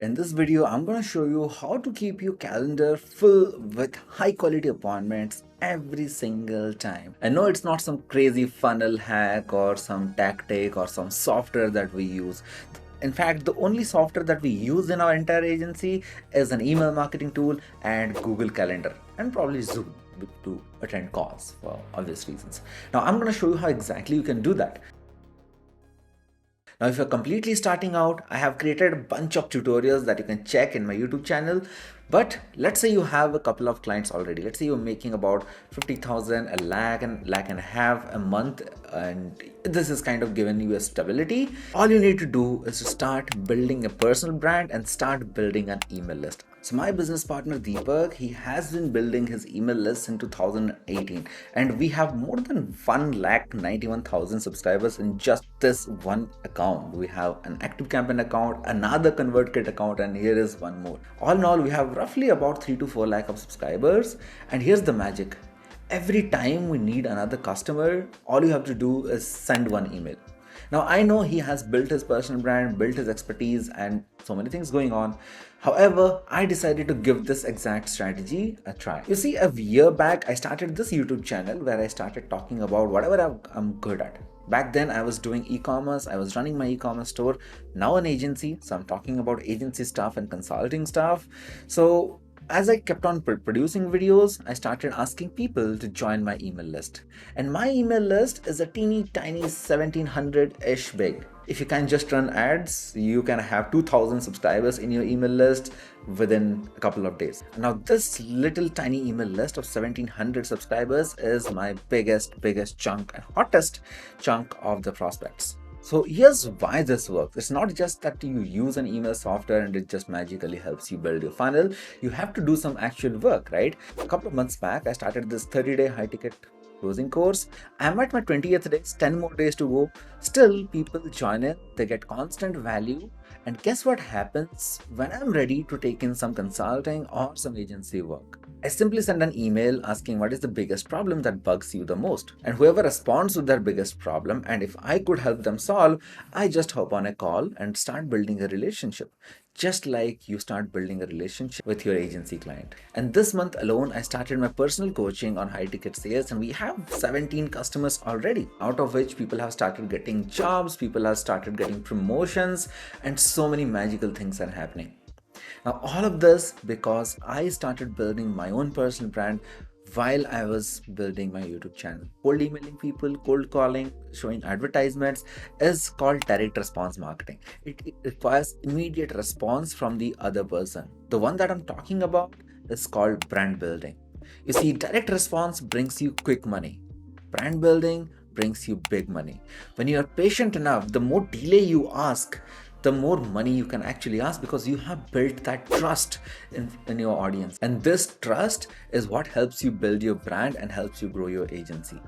In this video, I'm going to show you how to keep your calendar full with high quality appointments every single time. I know it's not some crazy funnel hack or some tactic or some software that we use. In fact, the only software that we use in our entire agency is an email marketing tool and Google Calendar and probably Zoom to attend calls for obvious reasons. Now, I'm going to show you how exactly you can do that. Now, if you're completely starting out, I have created a bunch of tutorials that you can check in my YouTube channel. But let's say you have a couple of clients already. Let's say you're making about 50,000, a lakh and a half a month, and this is kind of giving you a stability. All you need to do is to start building a personal brand and start building an email list. So my business partner Deepak, he has been building his email list in 2018, and we have more than 1,91,000 subscribers in just this one account. We have an active campaign account, another ConvertKit account, and here is one more. All in all, we have roughly about 3 to 4 lakh of subscribers. And here's the magic. Every time we need another customer, all you have to do is send one email. Now, I know he has built his personal brand, built his expertise, and so many things going on. However, I decided to give this exact strategy a try. You see, a year back, I started this YouTube channel where I started talking about whatever I'm good at. Back then, I was doing e-commerce. I was running my e-commerce store, now an agency. So I'm talking about agency stuff and consulting stuff. So as I kept on producing videos, I started asking people to join my email list. And my email list is a teeny tiny 1700-ish big. If you can just run ads, you can have 2000 subscribers in your email list within a couple of days. Now, this little tiny email list of 1700 subscribers is my biggest chunk and hottest chunk of the prospects. So here's why this works. It's not just that you use an email software and it just magically helps you build your funnel. You have to do some actual work, right? A couple of months back, I started this 30-day high ticket closing course. I'm at my 20th day, 10 more days to go. Still, people join in, they get constant value. And guess what happens when I'm ready to take in some consulting or some agency work? I simply send an email asking what is the biggest problem that bugs you the most. And whoever responds to their biggest problem, and if I could help them solve, I just hop on a call and start building a relationship. Just like you start building a relationship with your agency client. And this month alone, I started my personal coaching on high ticket sales, and we have 17 customers already, out of which people have started getting jobs, people have started getting promotions, and so many magical things are happening. Now, all of this because I started building my own personal brand while I was building my YouTube channel. Cold emailing people, cold calling, showing advertisements is called direct response marketing. It requires immediate response from the other person. The one that I'm talking about is called brand building. You see, direct response brings you quick money. Brand building brings you big money. When you are patient enough, the more delay you ask, the more money you can actually ask, because you have built that trust in your audience. And this trust is what helps you build your brand and helps you grow your agency.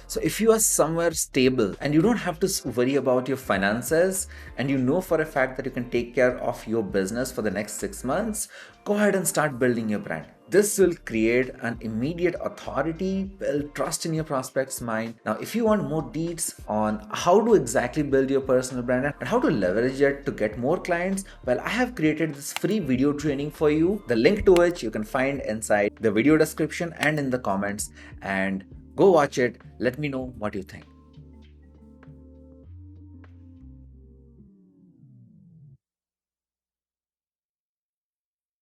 So if you are somewhere stable and you don't have to worry about your finances, and you know for a fact that you can take care of your business for the next 6 months, go ahead and start building your brand. This will create an immediate authority, build trust in your prospect's mind. Now, if you want more deets on how to exactly build your personal brand and how to leverage it to get more clients, well, I have created this free video training for you, the link to which you can find inside the video description and in the comments. And go watch it. Let me know what you think.